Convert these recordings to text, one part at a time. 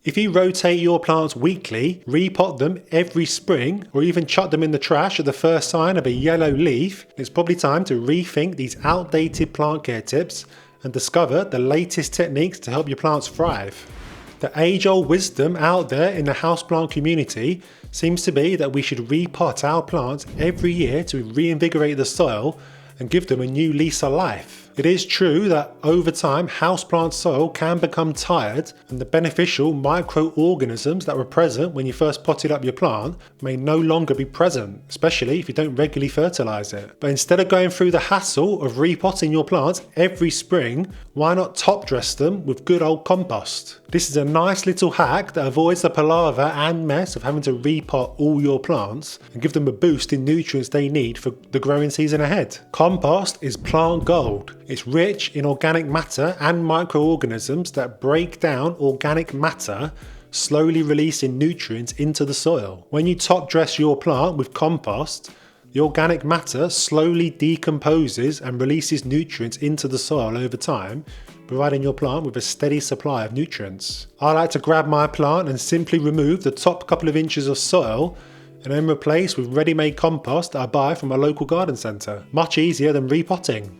If you rotate your plants weekly, repot them every spring, or even chuck them in the trash at the first sign of a yellow leaf, it's probably time to rethink these outdated plant care tips and discover the latest techniques to help your plants thrive. The age-old wisdom out there in the houseplant community seems to be that we should repot our plants every year to reinvigorate the soil and give them a new lease of life. It is true that over time houseplant soil can become tired and the beneficial microorganisms that were present when you first potted up your plant may no longer be present, especially if you don't regularly fertilize it. But instead of going through the hassle of repotting your plants every spring, why not top dress them with good old compost? This is a nice little hack that avoids the palaver and mess of having to repot all your plants and give them a boost in nutrients they need for the growing season ahead. Compost is plant gold. It's rich in organic matter and microorganisms that break down organic matter, slowly releasing nutrients into the soil. When you top dress your plant with compost, the organic matter slowly decomposes and releases nutrients into the soil over time, providing your plant with a steady supply of nutrients. I like to grab my plant and simply remove the top couple of inches of soil and then replace with ready-made compost that I buy from a local garden centre. Much easier than repotting.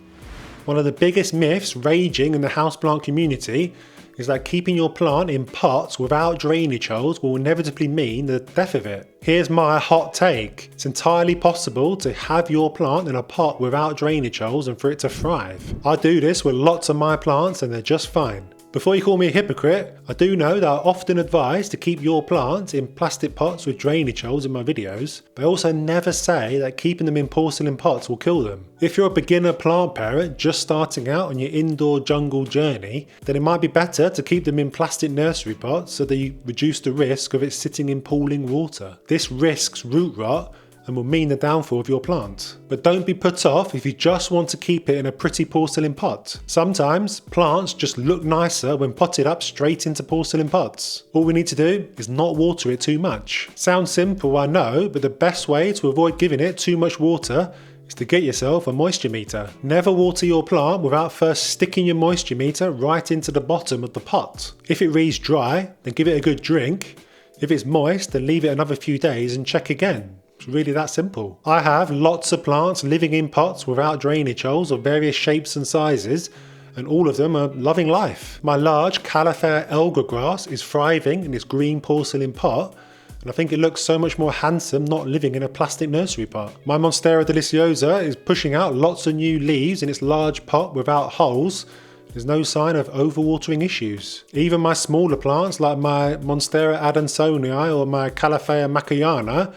One of the biggest myths raging in the houseplant community is that keeping your plant in pots without drainage holes will inevitably mean the death of it. Here's my hot take. It's entirely possible to have your plant in a pot without drainage holes and for it to thrive. I do this with lots of my plants and they're just fine. Before you call me a hypocrite, I do know that I often advise to keep your plants in plastic pots with drainage holes in my videos, but I also never say that keeping them in porcelain pots will kill them. If you're a beginner plant parent just starting out on your indoor jungle journey, then it might be better to keep them in plastic nursery pots so that you reduce the risk of it sitting in pooling water. This risks root rot and will mean the downfall of your plant. But don't be put off if you just want to keep it in a pretty porcelain pot. Sometimes plants just look nicer when potted up straight into porcelain pots. All we need to do is not water it too much. Sounds simple, I know, but the best way to avoid giving it too much water is to get yourself a moisture meter. Never water your plant without first sticking your moisture meter right into the bottom of the pot. If it reads dry, then give it a good drink. If it's moist, then leave it another few days and check again. It's really that simple. I have lots of plants living in pots without drainage holes of various shapes and sizes, and all of them are loving life. My large Caliphair Elgar grass is thriving in its green porcelain pot, and I think it looks so much more handsome not living in a plastic nursery pot. My Monstera deliciosa is pushing out lots of new leaves in its large pot without holes. There's no sign of overwatering issues. Even my smaller plants like my Monstera adansonii or my Caliphair macayana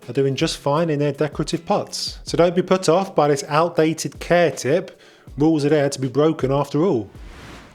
are doing just fine in their decorative pots. So don't be put off by this outdated care tip. Rules are there to be broken after all.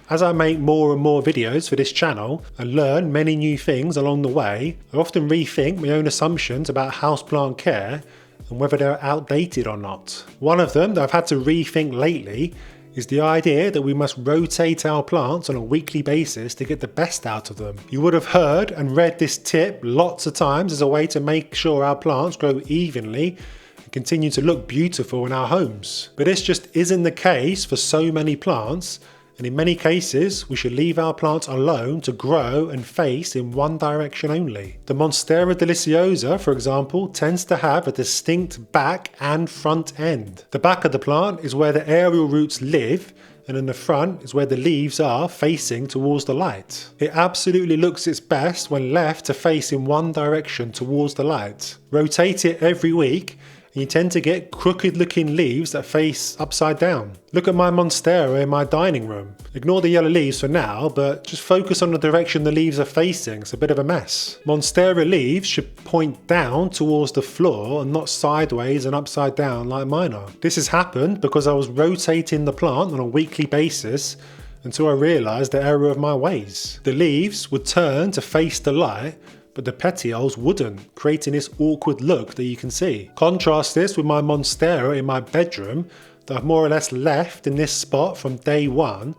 As I make more and more videos for this channel and learn many new things along the way, I often rethink my own assumptions about houseplant care and whether they're outdated or not. One of them that I've had to rethink lately is the idea that we must rotate our plants on a weekly basis to get the best out of them. You would have heard and read this tip lots of times as a way to make sure our plants grow evenly and continue to look beautiful in our homes. But this just isn't the case for so many plants, and in many cases we should leave our plants alone to grow and face in one direction only. The Monstera deliciosa, for example, tends to have a distinct back and front end. The back of the plant is where the aerial roots live, and in the front is where the leaves are facing towards the light. It absolutely looks its best when left to face in one direction towards the light. Rotate it every week and you tend to get crooked looking leaves that face upside down. Look at my Monstera in my dining room. Ignore the yellow leaves for now, but just focus on the direction the leaves are facing. It's a bit of a mess. Monstera leaves should point down towards the floor and not sideways and upside down like mine are. This has happened because I was rotating the plant on a weekly basis until I realised the error of my ways. The leaves would turn to face the light, but the petioles wouldn't, creating this awkward look that you can see. Contrast this with my Monstera in my bedroom that I've more or less left in this spot from day one,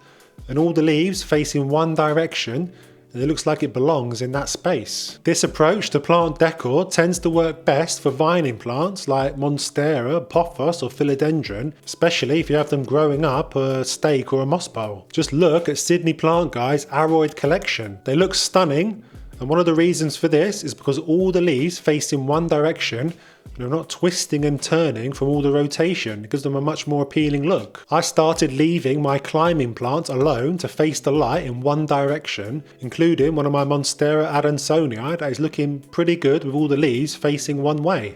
and all the leaves face in one direction, and it looks like it belongs in that space. This approach to plant decor tends to work best for vining plants like Monstera, Pothos or Philodendron, especially if you have them growing up a stake or a moss pole. Just look at Sydney Plant Guy's Aroid collection. They look stunning, And one of the reasons for this is because all the leaves face in one direction and are not twisting and turning from all the rotation. It gives them a much more appealing look. I started leaving my climbing plants alone to face the light in one direction, including one of my Monstera adansonii that is looking pretty good with all the leaves facing one way.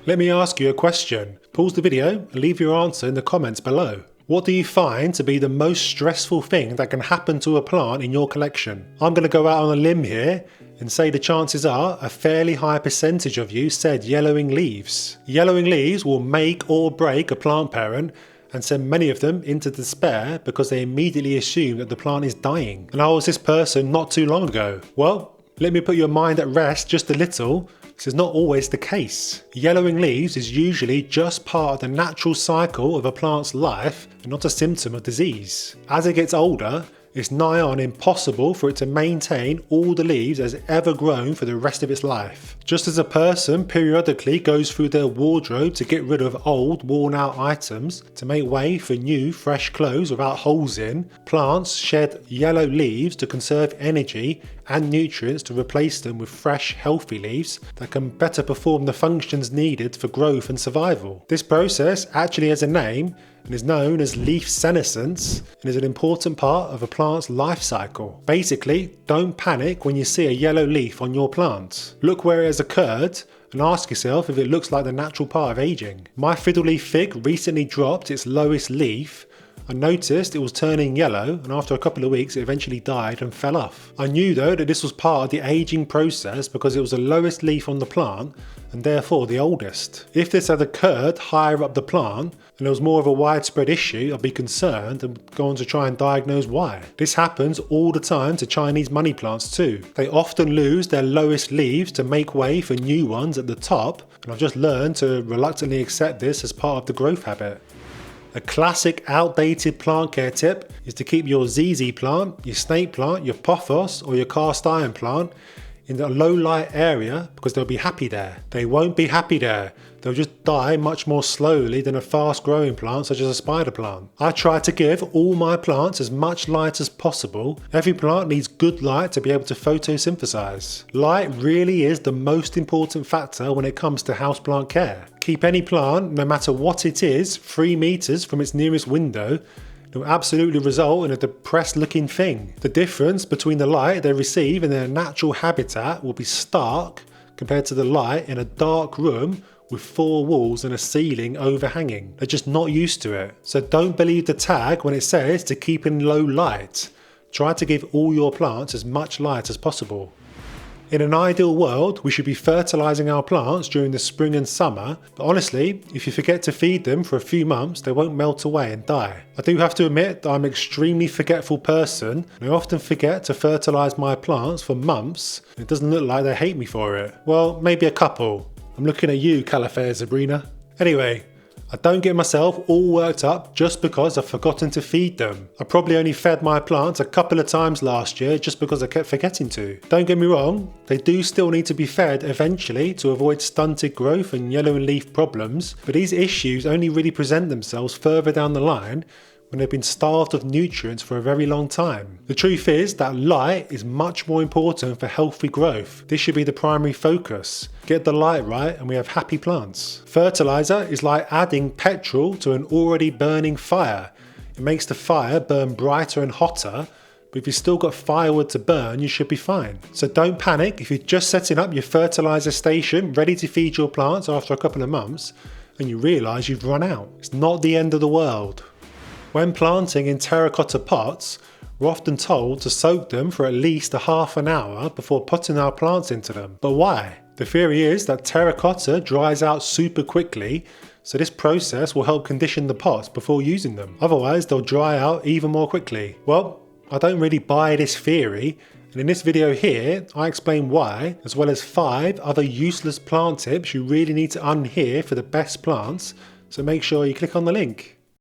Let me ask you a question. Pause the video and leave your answer in the comments below. What do you find to be the most stressful thing that can happen to a plant in your collection? I'm going to go out on a limb here and say the chances are a fairly high percentage of you said yellowing leaves. Yellowing leaves will make or break a plant parent and send many of them into despair because they immediately assume that the plant is dying. And I was this person not too long ago. Well, let me put your mind at rest just a little. This is not always the case. Yellowing leaves is usually just part of the natural cycle of a plant's life and not a symptom of disease. As it gets older, it's nigh on impossible for it to maintain all the leaves it has ever grown for the rest of its life. Just as a person periodically goes through their wardrobe to get rid of old, worn out items to make way for new, fresh clothes without holes in, plants shed yellow leaves to conserve energy and nutrients to replace them with fresh, healthy leaves that can better perform the functions needed for growth and survival. This process actually has a name and is known as leaf senescence and is an important part of a plant's life cycle. Basically, don't panic when you see a yellow leaf on your plant. Look where it has occurred and ask yourself if it looks like the natural part of aging. My fiddle leaf fig recently dropped its lowest leaf. I noticed it was turning yellow, and after a couple of weeks it eventually died and fell off. I knew though that this was part of the aging process because it was the lowest leaf on the plant and therefore the oldest. If this had occurred higher up the plant and there was more of a widespread issue, I'd be concerned and go on to try and diagnose why. This happens all the time to Chinese money plants too. They often lose their lowest leaves to make way for new ones at the top, and I've just learned to reluctantly accept this as part of the growth habit. A classic outdated plant care tip is to keep your ZZ plant, your snake plant, your pothos or your cast iron plant in a low light area because they'll be happy there. They won't be happy there. They'll just die much more slowly than a fast growing plant such as a spider plant. I try to give all my plants as much light as possible. Every plant needs good light to be able to photosynthesize. Light really is the most important factor when it comes to houseplant care. Keep any plant, no matter what it is, 3 meters from its nearest window. It will absolutely result in a depressed looking thing. The difference between the light they receive in their natural habitat will be stark compared to the light in a dark room with 4 walls and a ceiling overhanging. They're just not used to it. So don't believe the tag when it says to keep in low light. Try to give all your plants as much light as possible. In an ideal world, we should be fertilizing our plants during the spring and summer, but honestly, if you forget to feed them for a few months, they won't melt away and die. I do have to admit that I'm an extremely forgetful person, and I often forget to fertilize my plants for months, and it doesn't look like they hate me for it. Well, maybe a couple. I'm looking at you, Caliphair Sabrina. Anyway, I don't get myself all worked up just because I've forgotten to feed them. I probably only fed my plants a couple of times last year just because I kept forgetting to. Don't get me wrong, they do still need to be fed eventually to avoid stunted growth and yellow leaf problems, but these issues only really present themselves further down the line when they've been starved of nutrients for a very long time. The truth is that light is much more important for healthy growth. This should be the primary focus. Get the light right and we have happy plants. Fertilizer is like adding petrol to an already burning fire. It makes the fire burn brighter and hotter, but if you've still got firewood to burn, you should be fine. So don't panic if you're just setting up your fertilizer station ready to feed your plants after a couple of months and you realise you've run out. It's not the end of the world. When planting in terracotta pots, we're often told to soak them for at least a half an hour before putting our plants into them. But why? The theory is that terracotta dries out super quickly, so this process will help condition the pots before using them. Otherwise, they'll dry out even more quickly. Well, I don't really buy this theory, and in this video here, I explain why, as well as 5 other useless plant tips you really need to unhear for the best plants, so make sure you click on the link.